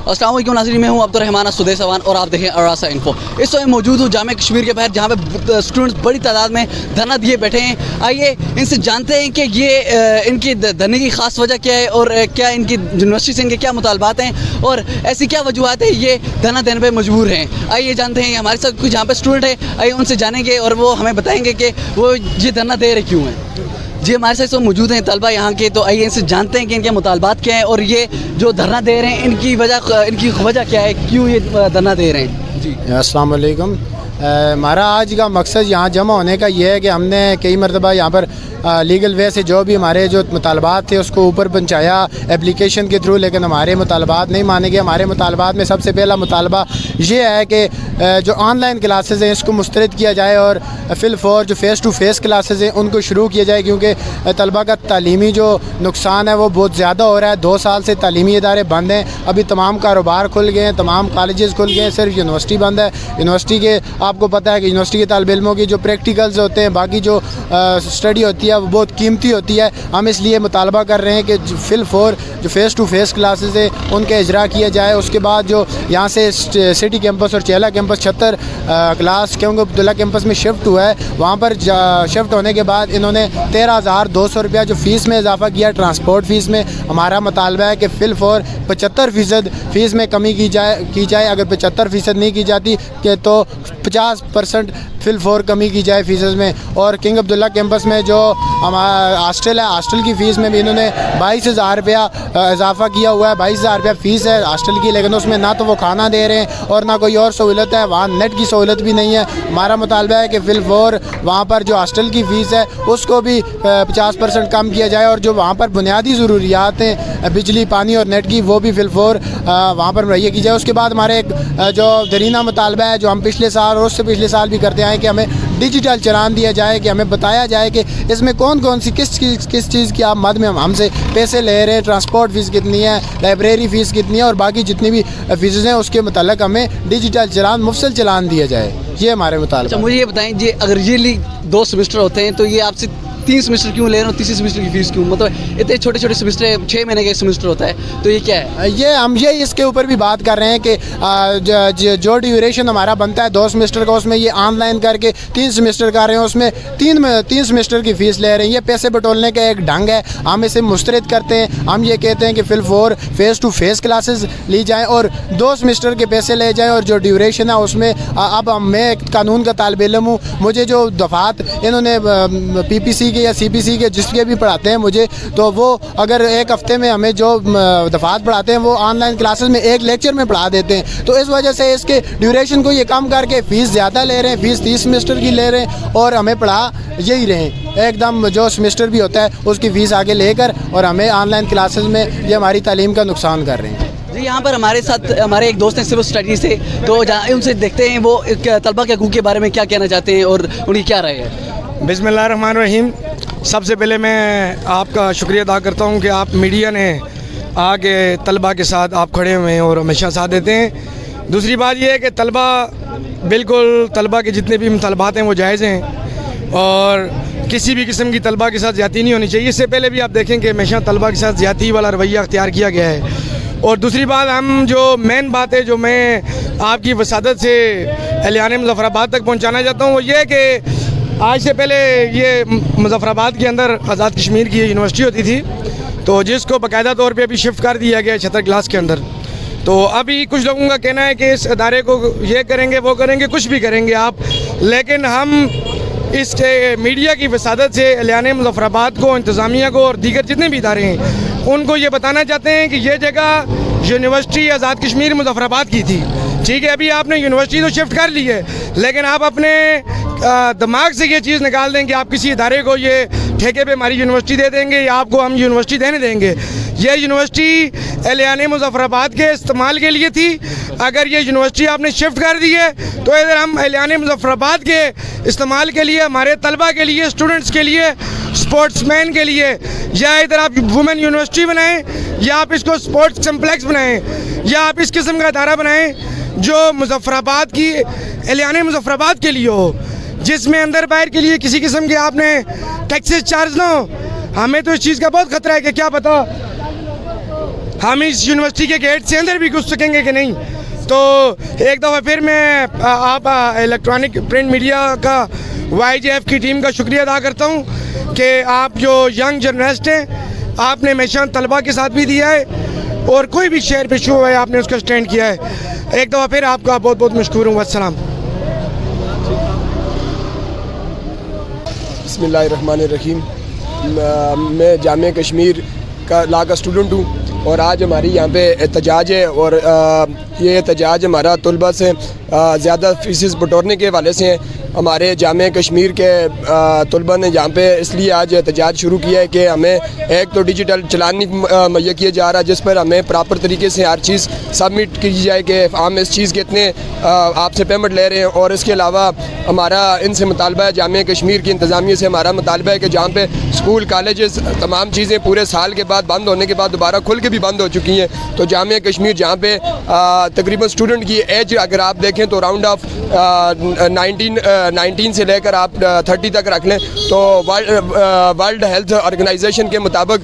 अस्सलाम वालेकुम नाज़रीन, मैं हूं अब्दुर्रहमान सुदेश अवान और आप देखें अरासा इन्फो। इस वक्त मौजूद हूं जामिया कश्मीर के बाहर, जहां पे स्टूडेंट्स बड़ी तादाद में धरना दिए बैठे हैं। आइए इनसे जानते हैं कि ये इनकी धरने की ख़ास वजह क्या है और क्या इनकी यूनिवर्सिटी से इनके क्या मुतालबात हैं और ऐसी क्या वजूहत है ये धरना देने पर मजबूर हैं। आइए जानते हैं, हमारे साथ कुछ यहाँ पर स्टूडेंट है, आइए उनसे जानेंगे और वो हमें बताएँगे कि वो ये धरना दे रहे क्यों हैं। जी, हमारे साथ मौजूद हैं तलबा यहाँ के, तो आइए इनसे जानते हैं कि इनके मुतालबात क्या हैं और ये जो धरना दे रहे हैं इनकी वजह क्या है, क्यों ये धरना दे रहे हैं। जी अस्सलाम वालेकुम। हमारा आज का मकसद यहाँ जमा होने का ये है कि हमने कई मरतबा यहाँ पर लीगल वे से जो भी हमारे जो मुतालबात थे उसको ऊपर पहुँचाया एप्लीकेशन के थ्रू, लेकिन हमारे मुतालबात नहीं माने गए। हमारे मुतालबात में सबसे पहला मुतालबा ये है कि जो ऑनलाइन क्लासेस हैं इसको मुस्तरद किया जाए और फिल फॉर जो फ़ेस टू फ़ेस क्लासेस हैं उनको शुरू किया जाए, क्योंकि तलबा का तालीमी जो नुकसान है वो बहुत ज़्यादा हो रहा है। 2 साल से तालीमी इदारे बंद हैं, अभी तमाम कारोबार खुल गए हैं, तमाम कॉलेजेस खुल गए हैं, सिर्फ यूनिवर्सिटी बंद है। यूनिवर्सिटी के आपको पता है कि यूनिवर्सिटी के तालिब इल्मों की जो प्रैक्टिकल्स होते हैं, बाकी जो स्टडी होती है वो बहुत कीमती होती है। हम इसलिए मुतालबा कर रहे हैं कि फिल फॉर जो फ़ेस टू फ़ेस क्लासेस है उनके इजरा किया जाए। उसके बाद जो यहाँ से सिटी कैंपस और चेला कैंपस 76 क्लास क्योंकि अब्दुल्ला कैंपस में शिफ्ट हुआ है, वहाँ पर शिफ्ट होने के बाद इन्होंने 13,200 रुपया जो फ़ीस में इजाफ़ा किया ट्रांसपोर्ट फ़ीस में। हमारा मुतालबा है कि फिल फॉर 75% फ़ीस में कमी की जाए। अगर 75% नहीं की जाती कि तो 50% फिल फॉर कमी की जाए फ़ीस में। और किंग अब्दुल्ला कैंपस में जो हमारा हॉस्टल है, हॉस्टल की फ़ीस में भी इन्होंने 22,000 रुपया इजाफ़ा किया हुआ है। 22,000 रुपया फ़ीस है हॉस्टल की, लेकिन उसमें ना तो वो खाना दे रहे हैं और ना कोई और सहूलत है। वहाँ नेट की सहूलत भी नहीं है। हमारा मुतालबा है कि फिल फॉर वहाँ पर जो हॉस्टल की फ़ीस है उसको भी 50% कम किया जाए और जो वहाँ पर बुनियादी ज़रूरियात हैं बिजली पानी और नेट की वो भी फिल फॉर वहाँ पर मुहैया की जाए। उसके बाद हमारे एक जो दरीना मुतालबा है जो हम पिछले साल और उससे पिछले साल भी करते आए कि हमें डिजिटल चलान दिया जाए, कि हमें बताया जाए कि इसमें कौन कौन सी किस चीज़ की आप मद में हमसे पैसे ले रहे हैं, ट्रांसपोर्ट फ़ीस कितनी है, लाइब्रेरी फ़ीस कितनी है और बाकी जितनी भी फ़ीसें हैं उसके मतलब हमें डिजिटल चलान मुफसल चलान दिया जाए। ये हमारे मुताबिक। अच्छा, मुझे ये बताएं जी, अगर ये 2 सेमेस्टर होते हैं तो ये आपसे 3 सेमेस्टर क्यों ले रहे हो, तीसरे सेमेस्टर की फ़ीस क्यों? मतलब इतने छोटे छोटे सेमेस्टर 6 महीने का सेमेस्टर होता है, तो ये क्या है? ये इसके ऊपर भी बात कर रहे हैं कि जो ड्यूरेशन हमारा बनता है 2 सेमेस्टर का, उसमें ये ऑनलाइन करके 3 सेमेस्टर कर रहे हैं, उसमें 3 सेमेस्टर की फ़ीस ले रहे हैं। ये पैसे बटोरने का एक ढंग है, हम इसे मुस्तरद करते हैं। हम ये कहते हैं कि fill for face to face classes ली जाएँ और 2 सेमेस्टर के पैसे ले जाएँ और जो ड्यूरेशन है उसमें अब मैं एक कानून का तालिब इल्म हूँ, मुझे जो दफ़ात इन्होंने PPC के या CPC के जिसके भी पढ़ाते हैं मुझे, तो वो अगर एक हफ़्ते में हमें जो दफ़ात पढ़ाते हैं वो ऑनलाइन क्लासेस में एक लेक्चर में पढ़ा देते हैं। तो इस वजह से इसके ड्यूरेशन को ये कम करके फ़ीस ज़्यादा ले रहे हैं, फ़ीस 30 सेमेस्टर की ले रहे हैं और हमें पढ़ा यही रहे एकदम जो सेमेस्टर भी होता है उसकी फ़ीस आगे लेकर, और हमें ऑनलाइन क्लासेस में ये हमारी तालीम का नुकसान कर रहे हैं। जी, यहाँ पर हमारे साथ हमारे एक दोस्त हैं सिविल स्टडीज़ से, तो उनसे देखते हैं वो तलबा के हकूक़ के बारे में क्या कहना चाहते हैं और उनकी क्या राय है। बिस्मिल्लाहिर्रहमानिर्रहीम। सबसे पहले मैं आपका शुक्रिया अदा करता हूँ कि आप मीडिया ने आके तलबा के साथ आप खड़े हुए हैं और हमेशा साथ देते हैं। दूसरी बात यह है कि तलबा के जितने भी मुतालबात हैं वो जायज़ हैं और किसी भी किस्म की तलबा के साथ ज़्यादती नहीं होनी चाहिए। इससे पहले भी आप देखें कि हमेशा तलबा के साथ ज़्यादती वाला रवैया अख्तियार किया गया है। और दूसरी बात, हम जो मेन बात है जो मैं आपकी वसादत से एहलियान मुज़फ़्फ़राबाद तक पहुँचाना चाहता हूँ वो ये है कि आज से पहले ये मुज़फ़्फ़राबाद के अंदर आज़ाद कश्मीर की यूनिवर्सिटी होती थी, तो जिसको बाकायदा तौर पे अभी शिफ्ट कर दिया गया है 76 क्लास के अंदर। तो अभी कुछ लोगों का कहना है कि इस अदारे को ये करेंगे वो करेंगे, कुछ भी करेंगे आप, लेकिन हम इस मीडिया की वसादत से एहलियान मुज़फ़्फ़राबाद को, इंतज़ामिया को और दीगर जितने भी इदारे हैं उनको ये बताना चाहते हैं कि ये जगह यूनिवर्सिटी आज़ाद कश्मीर मुज़फ़्फ़राबाद की थी। ठीक है, अभी आपने यूनिवर्सिटी तो शिफ्ट कर ली है, लेकिन आप अपने दिमाग से ये चीज़ निकाल दें कि आप किसी इदारे को ये ठेके पे हमारी यूनिवर्सिटी दे देंगे या आपको हम यूनिवर्सिटी देने देंगे। ये यूनिवर्सिटी एहलियान मुज़फ़्फ़राबाद के इस्तेमाल के लिए थी। अगर ये यूनिवर्सिटी आपने शिफ्ट कर दी है तो इधर हम एहलियान मुज़फ़्फ़राबाद के इस्तेमाल के लिए, हमारे तलबा के लिए, स्टूडेंट्स के लिए, स्पोर्ट्समैन के लिए, या इधर आप वुमेन यूनिवर्सिटी बनाएँ या आप इसको स्पोर्ट्स कम्प्लेक्स बनाएँ या आप इस किस्म का अदारा बनाएँ जो मुज़फ़्फ़राबाद की एहलियान मुज़फ़्फ़राबाद के लिए हो। जिसमें अंदर बाहर के लिए किसी किस्म के आपने टैक्सेस चार्ज ना हो। हमें तो इस चीज़ का बहुत खतरा है कि क्या पता हम इस यूनिवर्सिटी के गेट से अंदर भी घुस सकेंगे कि नहीं। तो एक दफ़ा फिर मैं आप इलेक्ट्रॉनिक प्रिंट मीडिया का YJF की टीम का शुक्रिया अदा करता हूँ कि आप जो यंग जर्नलिस्ट हैं आपने हमेशा तलबा के साथ भी दिया है और कोई भी शहर पे शो है आपने उसका स्टैंड किया है। एक दफ़ा फिर आपका बहुत बहुत मशकूर हूँ। अस्सलाम। बिस्मिल्लाहिर्रहमानिर्रहीम। मैं जामिया कश्मीर का लॉ का स्टूडेंट हूँ और आज हमारी यहाँ पे एहतजाज है और ये एहतजाज हमारा तलबा से ज़्यादा फीसिस बटोरने के हवाले से है। हमारे जामिया कश्मीर के तलबा ने यहाँ पे इसलिए आज एहतजाज शुरू किया है कि हमें एक तो डिजिटल चलान नहीं मुहैया किया जा रहा, जिस पर हमें प्रॉपर तरीके से हर चीज़ सबमिट की जाए कि हम इस चीज़ के इतने आपसे पेमेंट ले रहे हैं। और इसके अलावा हमारा इनसे मुतालबा है, जामिया कश्मीर की इंतज़ामिया से हमारा मुतालबा है कि जहाँ पे स्कूल कॉलेजेस तमाम चीज़ें पूरे साल के बाद बंद होने के बाद दोबारा खुल के भी बंद हो चुकी हैं, तो जामिया कश्मीर जहाँ पे तकरीबन स्टूडेंट की एज अगर आप देखें तो राउंड ऑफ 19 से लेकर आप 30 तक रख लें, तो वर्ल्ड हेल्थ ऑर्गेनाइजेशन के मुताबिक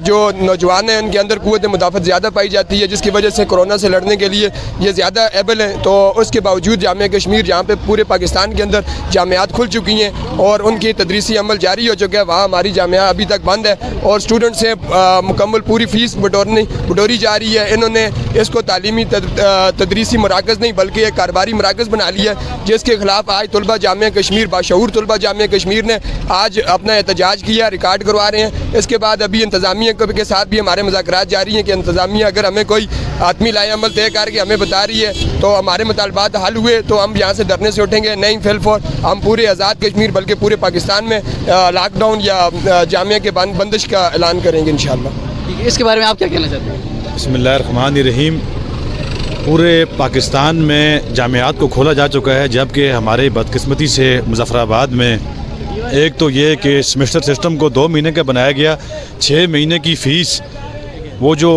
जो नौजवान हैं उनके अंदर क़ुव्वत मुदाफ़त ज़्यादा पाई जाती है, जिसकी वजह से कोरोना से लड़ने के लिए ये ज़्यादा एबल हैं। तो उसके बावजूद जामिया कश्मीर जहाँ पे पूरे पाकिस्तान के अंदर जामियात खुल चुकी हैं और उनकी तदरीसी अमल जारी हो चुका है, वहाँ हमारी जामिया अभी तक बंद है और स्टूडेंट से मुकम्मल पूरी फ़ीस बटोरी जा रही है। इन्होंने इसको तालीमी तदरीसी मराकज़ नहीं बल्कि एक कारोबारी मराकज़ बना लिया है, जिसके खिलाफ आज तलबा जामिया कश्मीर बाशऊर तलबा जामिया कश्मीर ने आज अपना एहतजाज किया, रिकॉर्ड करवा रहे हैं। इसके बाद अभी इंतज़ामिया के साथ भी हमारे मुज़ाकरात जारी हैं कि इंतज़ामिया अगर हमें कोई आदमी लाए अमल तय करके हमें बता रही है तो हमारे मुतालबात हल हुए तो हम यहाँ से धरने से उठेंगे, नहीं फेल फॉर हम पूरे आज़ाद कश्मीर बल्कि पूरे पाकिस्तान में लॉकडाउन या जामिया के बंदिश का ऐलान करेंगे इंशाअल्लाह। इसके बारे में आप क्या कहना चाहते हैं? बिस्मिल्लाहिर्रहमानिर्रहीम। पूरे पाकिस्तान में जामियात को खोला जा चुका है, जबकि हमारे बदकिस्मती से मुज़फ़्फ़राबाद में एक तो ये कि सेमेस्टर सिस्टम को 2 महीने का बनाया गया, 6 महीने की फ़ीस वो जो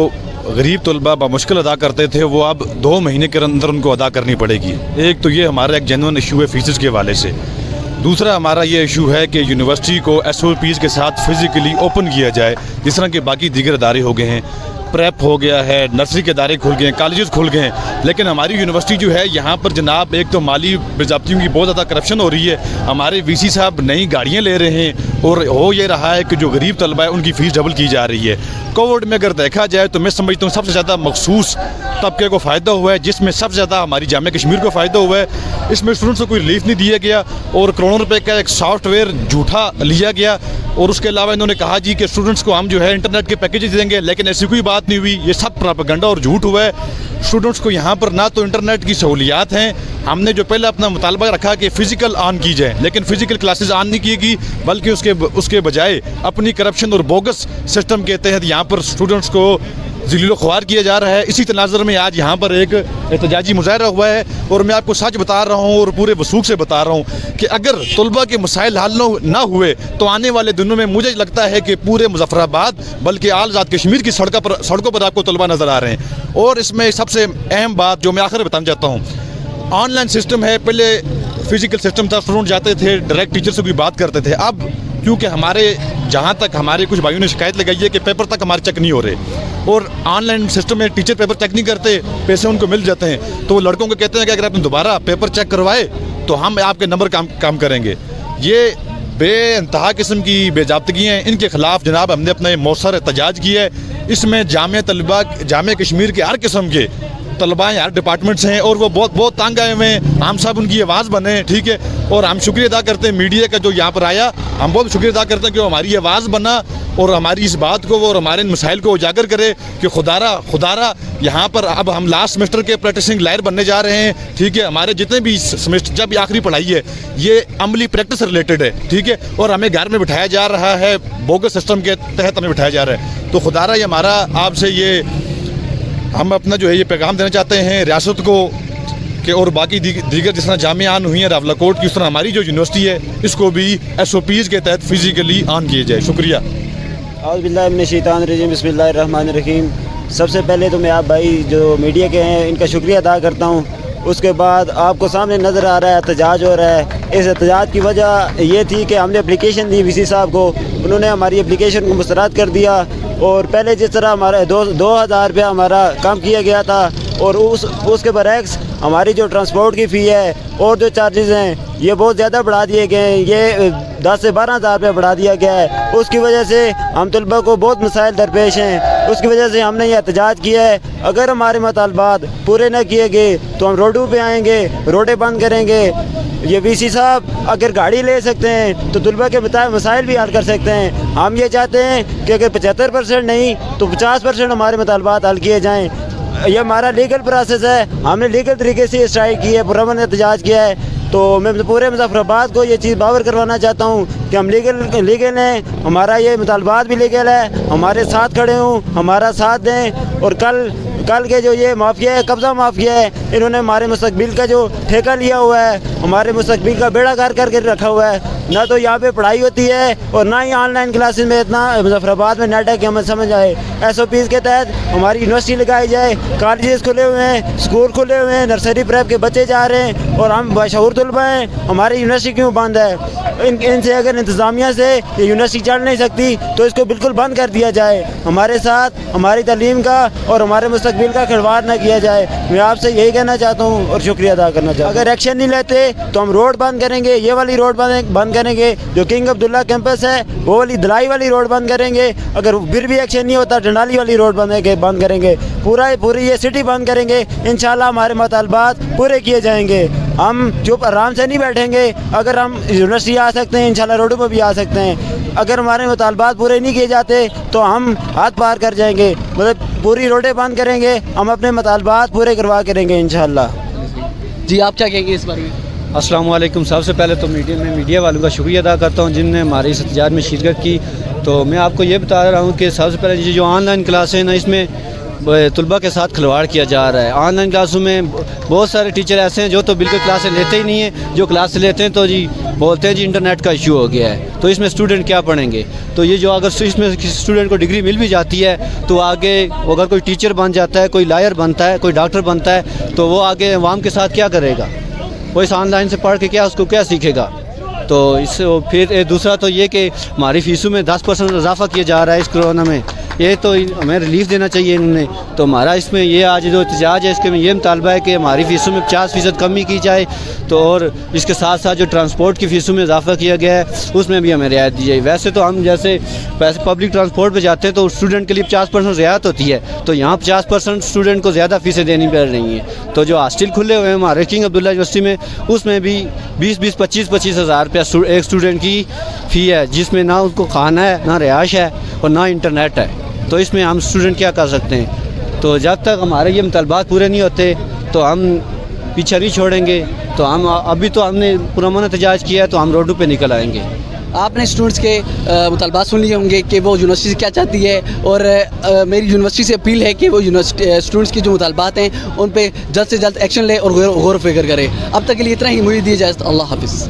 गरीब तलबा बामुश्किल अदा करते थे वो अब 2 महीने के अंदर उनको अदा करनी पड़ेगी। एक तो ये हमारा एक जेन्युइन इशू है फ़ीस के हवाले से। दूसरा हमारा ये इशू है कि यूनिवर्सिटी को SOPs के साथ फ़िज़िकली ओपन किया जाए, जिस तरह के बाकी दीगर अदारे हो गए हैं, प्रेप हो गया है, नर्सरी के अदारे खुल गए हैं, कॉलेजेस खुल गए हैं। लेकिन हमारी यूनिवर्सिटी जो है यहाँ पर जनाब एक तो माली बाज़ाब्तियों की बहुत ज़्यादा करप्शन हो रही है, हमारे VC साहब नई गाड़ियाँ ले रहे हैं और हो ये रहा है कि जो गरीब तलबा है उनकी फ़ीस डबल की जा रही है। कोविड में अगर देखा जाए तो मैं समझता हूँ सबसे ज़्यादा मखसूस तबके को फ़ायदा हुआ है, जिसमें सबसे ज़्यादा हमारी जामिया कश्मीर को फ़ायदा हुआ है। इसमें स्टूडेंट्स को कोई रिलीफ नहीं दिया गया और करोड़ों रुपए का एक सॉफ्टवेयर झूठा लिया गया और उसके अलावा इन्होंने कहा जी कि स्टूडेंट्स को हम जो है इंटरनेट के पैकेजेस देंगे, लेकिन ऐसी कोई बात नहीं हुई। ये सब प्रोपेगेंडा और झूठ हुआ है। स्टूडेंट्स को यहाँ पर ना तो इंटरनेट की सहूलियात हैं, हमने जो पहले अपना मुतालबा रखा कि फ़िज़िकल ऑन की जाए, लेकिन फ़िज़िकल क्लासेस ऑन नहीं की गई, बल्कि उसके बजाय अपनी करप्शन और बोगस सिस्टम के तहत यहाँ पर स्टूडेंट्स को ज़लील ख्वार किया जा रहा है। इसी तनाज़र में आज यहाँ पर एक एहतजाजी मुजाहरा हुआ है और मैं आपको सच बता रहा हूँ और पूरे वसूख से बता रहा हूँ कि अगर तलबा के मसाइल हल ना हुए तो आने वाले दिनों में मुझे लगता है कि पूरे मुज़फ़्फ़राबाद बल्कि आज़ाद कश्मीर की सड़कों पर आपको तलबा नज़र आ रहे हैं। और इसमें सबसे अहम बात जो मैं आखिर बताना चाहता हूँ, ऑनलाइन सिस्टम है, पहले फ़िज़िकल सिस्टम था, स्टूडेंट जाते थे डायरेक्ट टीचर से कोई बात करते थे। अब क्योंकि हमारे जहाँ तक हमारे कुछ भाइयों ने शिकायत लगाई है कि पेपर तक हमारे चेक नहीं हो रहे और ऑनलाइन सिस्टम में टीचर पेपर चेक नहीं करते, पैसे उनको मिल जाते हैं, तो वो लड़कों को कहते हैं कि अगर आपने दोबारा पेपर चेक करवाए तो हम आपके नंबर काम करेंगे। ये बेइंतहा किस्म की बेजाब्तगी हैं, इनके ख़िलाफ़ जनाब हमने अपना मौसर एहतजाज किया है। इसमें जामिया कश्मीर के हर किस्म के तलबा हर डिपार्टमेंट्स हैं और वो बहुत तंग आए हुए हैं। हम सब उनकी आवाज़ बने, ठीक है, और हम शुक्रिया अदा करते हैं मीडिया का जो यहाँ पर आया, हम बहुत शुक्रिया अदा करते हैं कि वो हमारी आवाज़ बना और हमारी इस बात को और हमारे मसाइल को उजागर करे कि खुदारा यहाँ पर अब हम लास्ट सेमेस्टर के प्रैक्टिसिंग लायर बनने जा रहे हैं, ठीक है। हमारे जितने भी सेमेस्टर जब आखिरी पढ़ाई है ये अमली प्रैक्टिस रिलेटेड है, ठीक है, और हमें घर में बिठाया जा रहा है, बोगस सिस्टम के तहत हमें बिठाया जा रहा है। तो खुदारा ये हमारा आपसे ये हम अपना जो है ये पैगाम देना चाहते हैं रियासत को कि और बाकी दीगर जिस तरह जामिया ऑन हुई है रावलाकोट की, उस तरह हमारी जो यूनिवर्सिटी है इसको भी SOPs के तहत फिज़िकली ऑन किए जाए। शुक्रिया। औज़ु बिल्लाहि मिनश शैतानिर रजीम, बिस्मिल्लाहिर रहमानिर रहीम। सबसे पहले तो मैं आप भाई जो मीडिया के हैं इनका शुक्रिया अदा करता हूँ اس کے بعد آپ کو سامنے نظر آ رہا ہے احتجاج ہو رہا ہے. اس احتجاج کی وجہ یہ تھی کہ ہم نے اپلیکیشن دی وی سی صاحب کو, انہوں نے ہماری اپلیکیشن کو مسترد کر دیا, اور پہلے جس طرح ہمارا 2000 روپیہ ہمارا کم کیا گیا تھا, اور اس کے برعکس ہماری جو ٹرانسپورٹ کی فی ہے اور جو چارجز ہیں یہ بہت زیادہ بڑھا دیے گئے ہیں, یہ 10 سے 12 ہزار روپیہ بڑھا دیا گیا ہے. اس کی وجہ سے ہم طلباء کو بہت مسائل درپیش ہیں, اس کی وجہ سے ہم نے یہ احتجاج کیا ہے. اگر ہمارے مطالبات پورے نہ کیے گئے تو ہم روڈوں پہ آئیں گے, روڈیں بند کریں گے. یہ وی سی صاحب اگر گاڑی لے سکتے ہیں تو طلباء کے مسائل بھی حل کر سکتے ہیں. ہم یہ چاہتے ہیں کہ اگر 75% نہیں تو 50% ہمارے مطالبات حل کیے جائیں. یہ ہمارا لیگل پروسیس ہے, ہم نے لیگل طریقے سے اسٹرائک کی ہے, پرامن احتجاج کیا ہے. تو میں پورے مظفر آباد کو یہ چیز باور کروانا چاہتا ہوں کہ ہم لیگل ہیں, ہمارا یہ مطالبات بھی لیگل ہے, ہمارے ساتھ کھڑے ہوں, ہمارا ساتھ دیں. اور کل کے جو یہ مافیا ہے, قبضہ مافیا ہے, انہوں نے ہمارے مستقبل کا جو ٹھیکہ لیا ہوا ہے, ہمارے مستقبل کا بیڑا گھر کر کے رکھا ہوا ہے. نہ تو یہاں پہ پڑھائی ہوتی ہے اور نہ ہی آن لائن کلاسز میں اتنا مظفر آباد میں نیٹ ہے کہ ہمیں سمجھ آئے. SOPs کے تحت ہماری یونیورسٹی لگائی جائے, کالجز کھلے ہوئے ہیں, اسکول کھلے ہوئے ہیں, نرسری پریپ کے بچے جا رہے ہیں, اور ہم بشعور طلباء ہیں, ہماری یونیورسٹی کیوں بند ہے؟ ان سے اگر انتظامیہ سے یہ یونیورسٹی چل نہیں سکتی تو اس کو بالکل بند کر دیا جائے. ہمارے ساتھ ہماری تعلیم کا اور ہمارے مستقبل کا کھلواڑ نہ کیا جائے. میں آپ سے یہی کہنا چاہتا ہوں اور شکریہ ادا کرنا چاہتا ہوں. اگر ایکشن نہیں لیتے تو ہم روڈ بند کریں گے, یہ والی روڈ بند کریں گے جو کنگ عبداللہ کیمپس ہے, وہ والی دلائی والی روڈ بند کریں گے. اگر پھر بھی ایکشن نہیں ہوتا ڈنڈالی والی روڈ بند کریں گے, پوری یہ سٹی بند کریں گے. انشاءاللہ ہمارے مطالبات پورے کیے جائیں گے. ہم چپ آرام سے نہیں بیٹھیں گے. اگر ہم یونیورسٹی آ سکتے ہیں انشاءاللہ روڈوں پہ بھی آ سکتے ہیں. اگر ہمارے مطالبات پورے نہیں کیے جاتے تو ہم ہاتھ پار کر جائیں گے, مطلب پوری روڈیں بند کریں گے, ہم اپنے مطالبات پورے کروا کریں گے انشاءاللہ. جی آپ کیا کہیں گے اس بارے میں؟ السلام علیکم. سب سے پہلے تو میڈیا والوں کا شکریہ ادا کرتا ہوں جن نے ہمارے اس احتجاج میں شرکت کی. تو میں آپ کو یہ بتا رہا ہوں کہ سب سے پہلے یہ جو آن لائن کلاسیں ہیں نا, اس میں طلباء کے ساتھ کھلواڑ کیا جا رہا ہے. آن لائن کلاسوں میں بہت سارے ٹیچر ایسے ہیں جو تو بالکل کلاسیں لیتے ہی نہیں ہیں, جو کلاس لیتے ہیں تو جی بولتے ہیں جی انٹرنیٹ کا ایشو ہو گیا ہے, تو اس میں اسٹوڈنٹ کیا پڑھیں گے. تو یہ جو اگر اس میں کسی اسٹوڈنٹ کو ڈگری مل بھی جاتی ہے تو آگے اگر کوئی ٹیچر بن جاتا ہے, کوئی لائر بنتا ہے, کوئی ڈاکٹر بنتا ہے, تو وہ آگے عوام کے ساتھ کیا کرے گا؟ وہ اس آن لائن سے پڑھ کے کیا اس کو کیا سیکھے گا؟ تو اس پھر دوسرا تو یہ کہ ہماری فیسوں میں 10% اضافہ کیا جا رہا ہے اس کرونا میں, یہ تو ہمیں ریلیف دینا چاہیے انہوں نے. تو ہمارا اس میں یہ آج جو احتجاج ہے اس کے میں یہ مطالبہ ہے کہ ہماری فیسوں میں 50% کمی کی جائے, تو اور اس کے ساتھ ساتھ جو ٹرانسپورٹ کی فیسوں میں اضافہ کیا گیا ہے اس میں بھی ہمیں رعایت دی جائے. ویسے تو ہم جیسے پبلک ٹرانسپورٹ پہ جاتے ہیں تو اسٹوڈنٹ کے لیے 50% رعایت ہوتی ہے, تو یہاں 50% اسٹوڈنٹ کو زیادہ فیسیں دینی پڑ رہی ہیں. تو جو ہاسٹل کھلے ہوئے ہیں ہمارے کنگ عبداللہ یونیورسٹی میں, اس میں بھی 20-25 ہزار روپیہ ایک اسٹوڈنٹ کی فی ہے, جس میں نہ ان کو کھانا ہے, نہ رہائش ہے, اور نہ انٹرنیٹ ہے. تو اس میں ہم اسٹوڈنٹ کیا کر سکتے ہیں؟ تو جب تک ہمارے یہ مطالبات پورے نہیں ہوتے تو ہم پیچھے نہیں چھوڑیں گے. تو ہم ابھی تو ہم نے پرامن احتجاج کیا ہے تو ہم روڈوں پہ نکل آئیں گے. آپ نے اسٹوڈنٹس کے مطالبات سن لیے ہوں گے کہ وہ یونیورسٹی سے کیا چاہتی ہے, اور میری یونیورسٹی سے اپیل ہے کہ وہ اسٹوڈنٹس کی جو مطالبات ہیں ان پہ جلد سے جلد ایکشن لے اور غور و فکر کرے. اب تک کے لیے اتنا ہی, مجھے دی اجازت. اللہ حافظ.